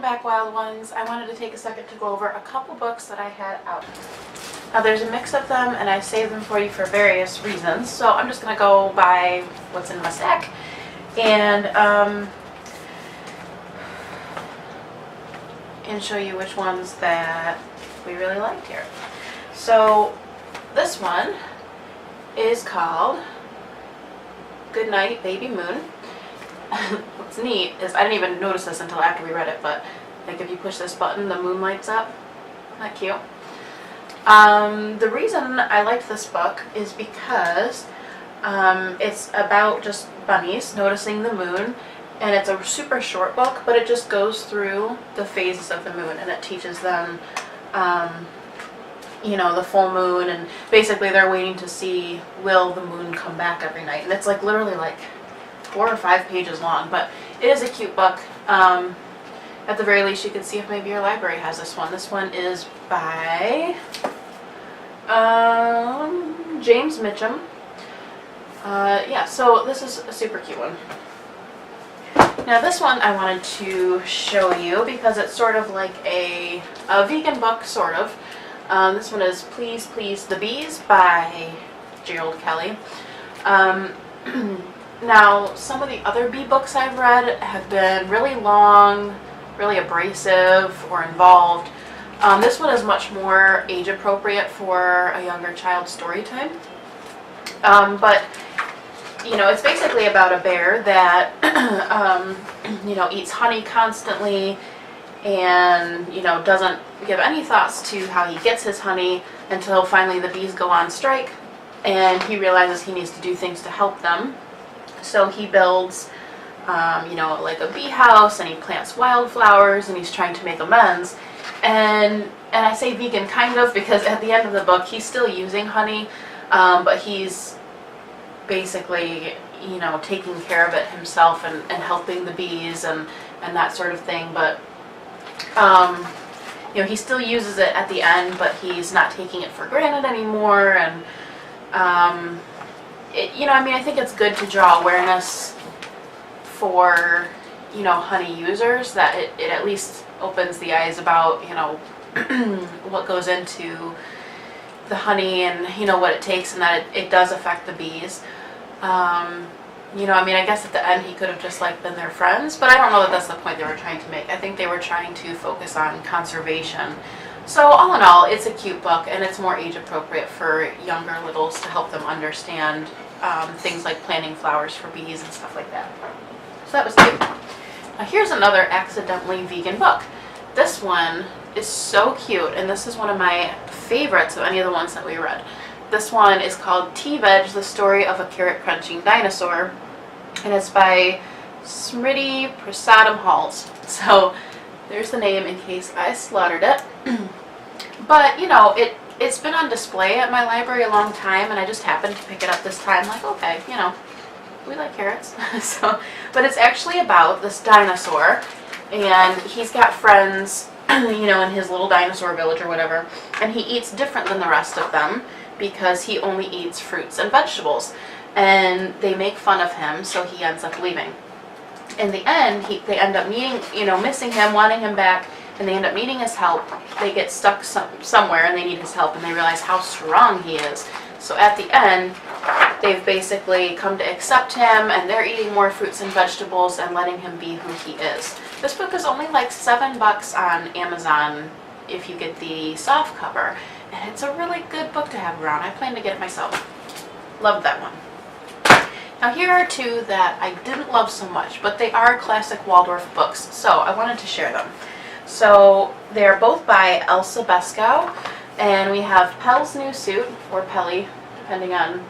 welcome back, Wild Ones. I wanted to take a second to go over a couple books that I had out. Now there's a mix of them and I saved them for you for various reasons, so I'm just going to go by what's in my stack and show you which ones that we really liked here. So this one is called Good Night, Baby Moon. What's neat is I didn't even notice this until after we read it, but like if you push this button, the moon lights up. Isn't that cute? The reason I liked this book is because it's about just bunnies noticing the moon, and it's a super short book, but it just goes through the phases of the moon and it teaches them you know, the full moon, and basically they're waiting to see will the moon come back every night, and it's like literally like 4 or 5 pages long, but it is a cute book. At the very least you can see if maybe your library has this one. This one is by James Mitchem. Yeah, so this is a super cute one. Now this one I wanted to show you because it's sort of like a vegan book, sort of. This one is Please Please the Bees by Gerald, Kelley. Now, some of the other bee books I've read have been really long, really abrasive or involved. This one is much more age appropriate for a younger child's story time. But, you know, it's basically about a bear that, you know, eats honey constantly and, you know, doesn't give any thoughts to how he gets his honey until finally the bees go on strike and he realizes he needs to do things to help them. So he builds, you know, like a bee house, and he plants wildflowers, and he's trying to make amends. And I say vegan kind of because at the end of the book he's still using honey, but he's basically, you know, taking care of it himself and helping the bees and that sort of thing. But, you know, he still uses it at the end, but he's not taking it for granted anymore. And, you know, I mean, I think it's good to draw awareness for, you know, honey users, that it at least opens the eyes about, you know, what goes into the honey and, you know, what it takes, and that it does affect the bees. You know, I mean, I guess at the end he could have just like been their friends, but I don't know that that's the point they were trying to make. I think they were trying to focus on conservation. So all in all, it's a cute book, and it's more age appropriate for younger littles to help them understand things like planting flowers for bees and stuff like that. So that was cute. Now here's another accidentally vegan book. This one is so cute, and this is one of my favorites of any of the ones that we read. This one is called Tea Veg, The Story of a Carrot Crunching Dinosaur, and it's by Smriti Prasadam-Halls. So there's the name in case I slaughtered it. But, you know, it's been on display at my library a long time, and I just happened to pick it up this time, like, okay, you know, we like carrots. But it's actually about this dinosaur, and he's got friends, you know, in his little dinosaur village or whatever, and he eats different than the rest of them because he only eats fruits and vegetables, and they make fun of him, so he ends up leaving. In the end, they end up meeting, you know, missing him, wanting him back, and they end up needing his help. They get stuck somewhere and they need his help, and they realize how strong he is. So at the end, they've basically come to accept him, and they're eating more fruits and vegetables and letting him be who he is. This book is only like $7 on Amazon if you get the soft cover, and it's a really good book to have around. I plan to get it myself. Loved that one. Now here are two that I didn't love so much, but they are classic Waldorf books, so I wanted to share them. So they're both by Elsa Beskow, and we have Pelle's New Suit, or Pelle, depending on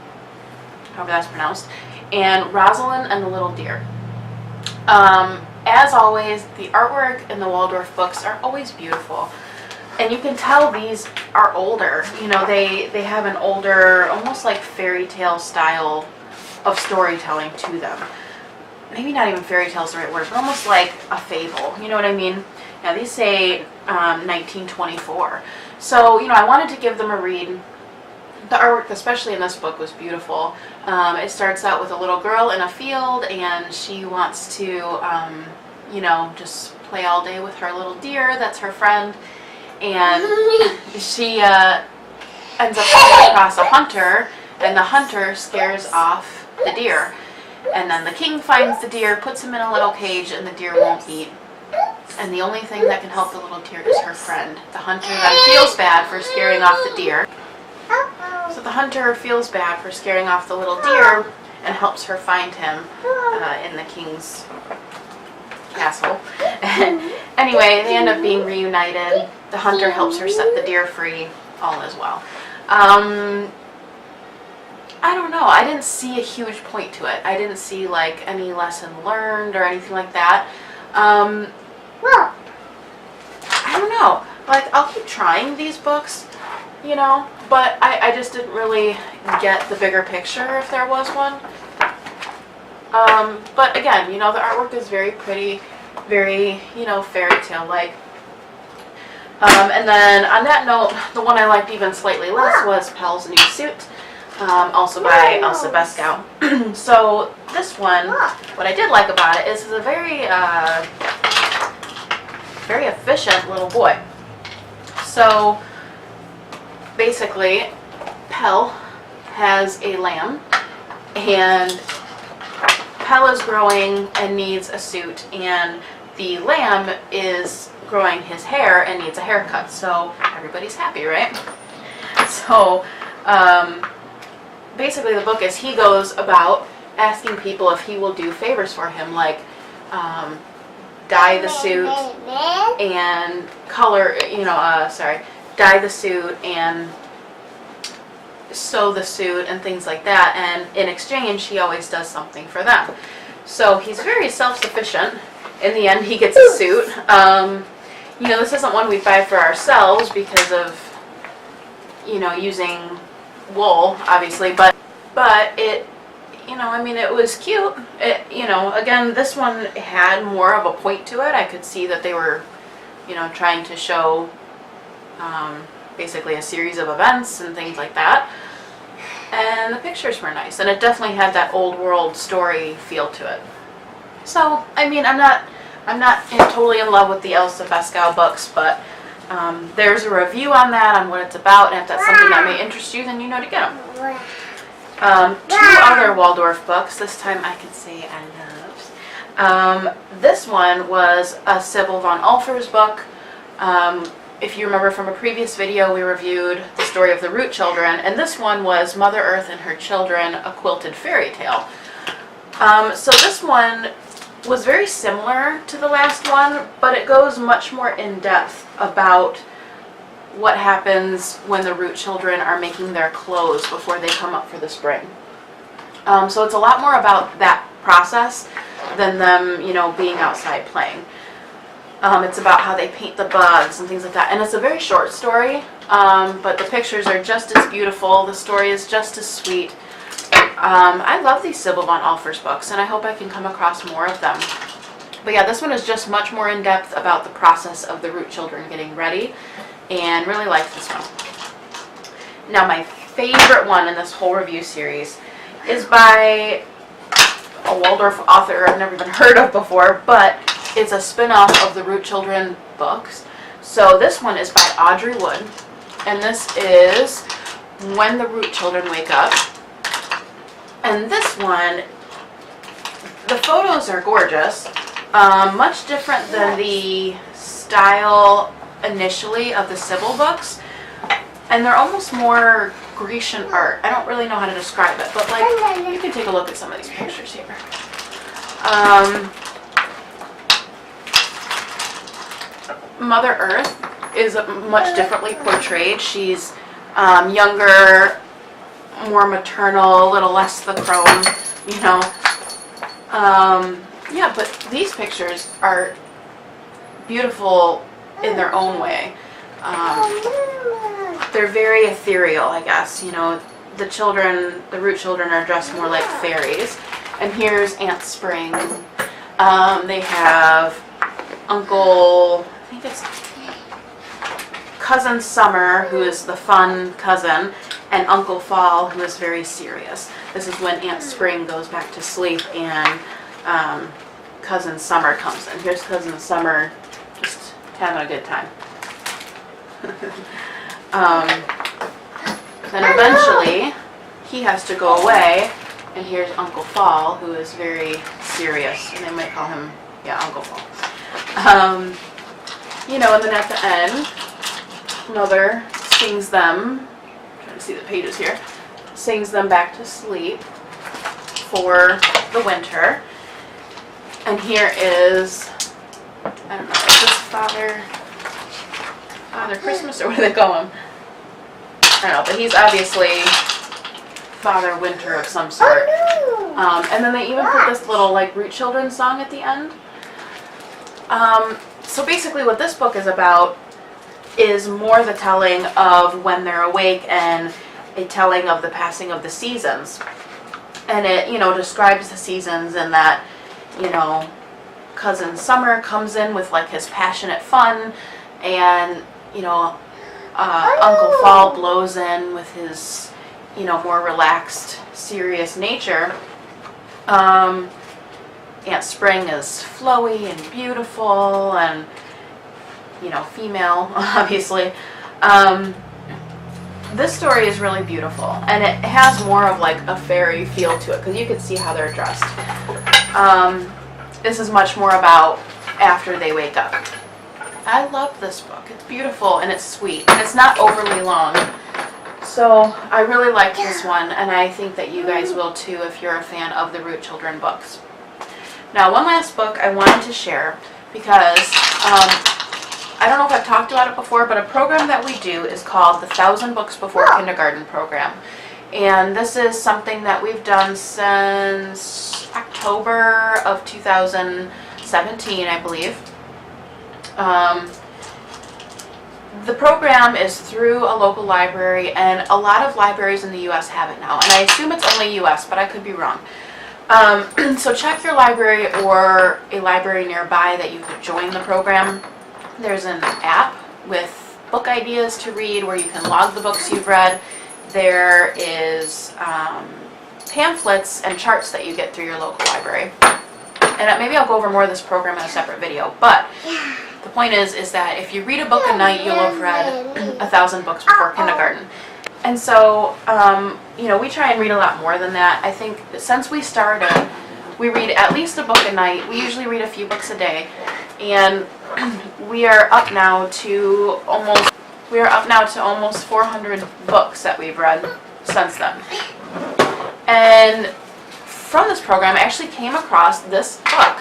however that's pronounced, and Rosalind and the Little Deer. As always, the artwork in the Waldorf books are always beautiful, and you can tell these are older. You know, they have an older, almost like fairy tale style of storytelling to them. Maybe not even fairy tale is the right word, but almost like a fable. You know what I mean? Now these say 1924. So, you know, I wanted to give them a read. The artwork, especially in this book, was beautiful. It starts out with a little girl in a field, and she wants to, you know, just play all day with her little deer that's her friend, and she ends up coming across a hunter, and the hunter scares off the deer. And then the king finds the deer, puts him in a little cage, and the deer won't eat. And the only thing that can help the little deer is her friend. The hunter then feels bad for scaring off the deer. So the hunter feels bad for scaring off the little deer and helps her find him in the king's castle. Anyway, they end up being reunited. The hunter helps her set the deer free, all is well. I don't know. I didn't see a huge point to it. I didn't see like any lesson learned or anything like that. I don't know. Like, I'll keep trying these books, you know, but I just didn't really get the bigger picture if there was one. But again, you know, the artwork is very pretty, very, you know, fairy tale like. And then on that note, the one I liked even slightly less was Pelle's new suit. Also by Elsa Beskow. So this one, what I did like about it is it's a very, very efficient little boy. So basically, Pelle has a lamb, and Pelle is growing and needs a suit, and the lamb is growing his hair and needs a haircut. So everybody's happy, right? So basically the book is he goes about asking people if he will do favors for him, like dye the suit and color, you know, dye the suit and sew the suit and things like that, and in exchange he always does something for them. So he's very self-sufficient. In the end he gets a suit. You know, this isn't one we buy for ourselves because of, you know, using wool, obviously, but it, you know, I mean, it was cute. It, you know, again, this one had more of a point to it. I could see that they were, you know, trying to show basically a series of events and things like that. And the pictures were nice, and it definitely had that old world story feel to it. So, I mean, I'm not totally in love with the Elsa Beskow books, but there's a review on that, on what it's about, and if that's something that may interest you, then you know to get them. Two other Waldorf books, this time I can say I loved. This one was a Sibylle von Olfers book. If you remember from a previous video, we reviewed the story of the Root Children, and this one was Mother Earth and Her Children, a Quilted Fairy Tale. So this one was very similar to the last one, but it goes much more in depth about what happens when the Root Children are making their clothes before they come up for the spring. So it's a lot more about that process than them, you know, being outside playing. It's about how they paint the bugs and things like that, and it's a very short story, but the pictures are just as beautiful, the story is just as sweet. I love these Sibylle von Olfers books, and I hope I can come across more of them. But yeah, this one is just much more in depth about the process of the Root Children getting ready, and really like this one. Now my favorite one in this whole review series is by a Waldorf author I've never even heard of before, but it's a spin-off of the Root Children books. So this one is by Audrey, and this is When the Root Children Wake Up. And this one, the photos are gorgeous, much different than the style initially of the Sibylle books, and they're almost more Grecian art. I don't really know how to describe it, but like, you can take a look at some of these pictures here. Mother Earth is much differently portrayed. She's younger, more maternal, a little less the crone, you know. Yeah, but these pictures are beautiful in their own way. They're very ethereal, I guess, you know. The children, the Root Children, are dressed more like fairies. And here's Aunt Spring. They have Uncle, I think it's Cousin Summer, who is the fun cousin, and Uncle Fall, who is very serious. This is when Aunt Spring goes back to sleep and Cousin Summer comes in. Here's Cousin Summer having a good time. Then eventually he has to go away, and here's Uncle Fall, who is very serious, and they might call him, yeah, Uncle Fall. You know, and then at the end, Mother sings them, I'm trying to see the pages here, sings them back to sleep for the winter. And here is, I don't know, is this Father Christmas, or what do they call him? I don't know, but he's obviously Father Winter of some sort. And then they even put this little like root children song at the end. So basically what this book is about is more the telling of when they're awake and a telling of the passing of the seasons. And it, you know, describes the seasons and that, you know, Cousin Summer comes in with like his passionate fun, and, you know, Uncle Fall blows in with his, you know, more relaxed, serious nature. Aunt Spring is flowy and beautiful and, you know, female, obviously. This story is really beautiful, and it has more of like a fairy feel to it, because you can see how they're dressed. This is much more about after they wake up. I love this book. It's beautiful and it's sweet, and it's not overly long. So I really liked this one, and I think that you guys will too if you're a fan of the Root Children books. Now, one last book I wanted to share, because I don't know if I've talked about it before, but a program that we do is called the 1,000 Books Before Kindergarten program. And this is something that we've done since October of 2017, I believe. The program is through a local library, and a lot of libraries in the U.S. have it now. And I assume it's only U.S., but I could be wrong. So check your library or a library nearby that you could join the program. There's an app with book ideas to read where you can log the books you've read. There is pamphlets and charts that you get through your local library. And maybe I'll go over more of this program in a separate video, but the point is that if you read a book a night, you'll have read 1,000 books before kindergarten. And so, you know, we try and read a lot more than that. I think since we started, we read at least a book a night. We usually read a few books a day, and we are up now to almost 400 books that we've read since then. And from this program, I actually came across this book.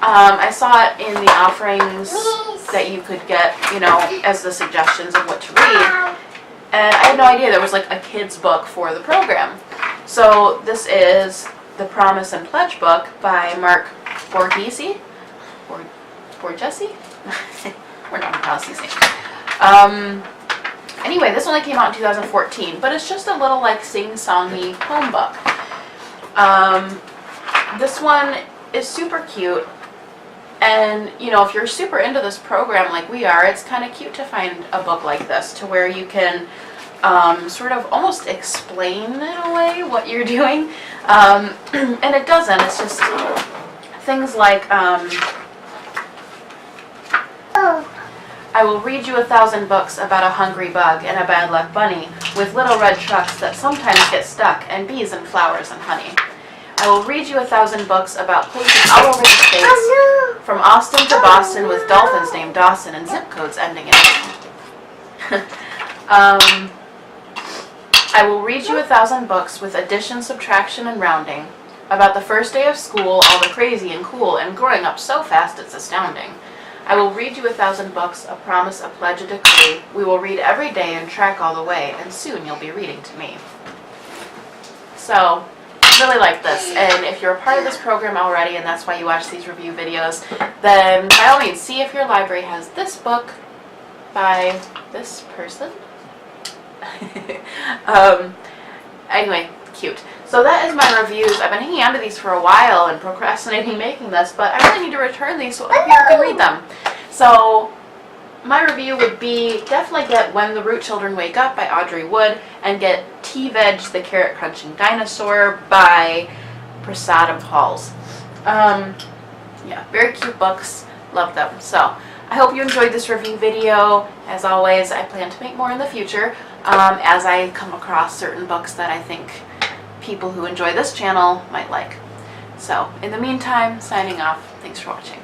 I saw it in the offerings that you could get, you know, as the suggestions of what to read. And I had no idea there was like a kid's book for the program. So this is the Promise and Pledge book by Mark Borghese. Borghese? We're not pronouncing his name. Anyway, this only came out in 2014, but it's just a little like sing-songy poem book. This one is super cute, and you know, if you're super into this program like we are, it's kind of cute to find a book like this to where you can sort of almost explain in a way what you're doing, and it doesn't. It's just things like I will read you 1,000 books about a hungry bug and a bad luck bunny with little red trucks that sometimes get stuck and bees and flowers and honey. I will read you 1,000 books about places all over the states, from Austin to Boston with dolphins named Dawson and zip codes ending in I will read you 1,000 books with addition, subtraction, and rounding, about the first day of school, all the crazy and cool, and growing up so fast it's astounding. I will read you 1,000 books, a promise, a pledge, a decree. We will read every day and track all the way, and soon you'll be reading to me. So, I really like this, and if you're a part of this program already, and that's why you watch these review videos, then by all means, see if your library has this book by this person. Anyway, cute. So that is my reviews. I've been hanging on to these for a while and procrastinating making this, but I really need to return these so other people can read them. So my review would be definitely get When the Root Children Wake Up by Audrey Wood, and get Tea-Veg, the Carrot Crunching Dinosaur by Prasadam-Halls. Yeah, very cute books. Love them. So I hope you enjoyed this review video. As always, I plan to make more in the future as I come across certain books that I think people who enjoy this channel might like. So, in the meantime, signing off. Thanks for watching.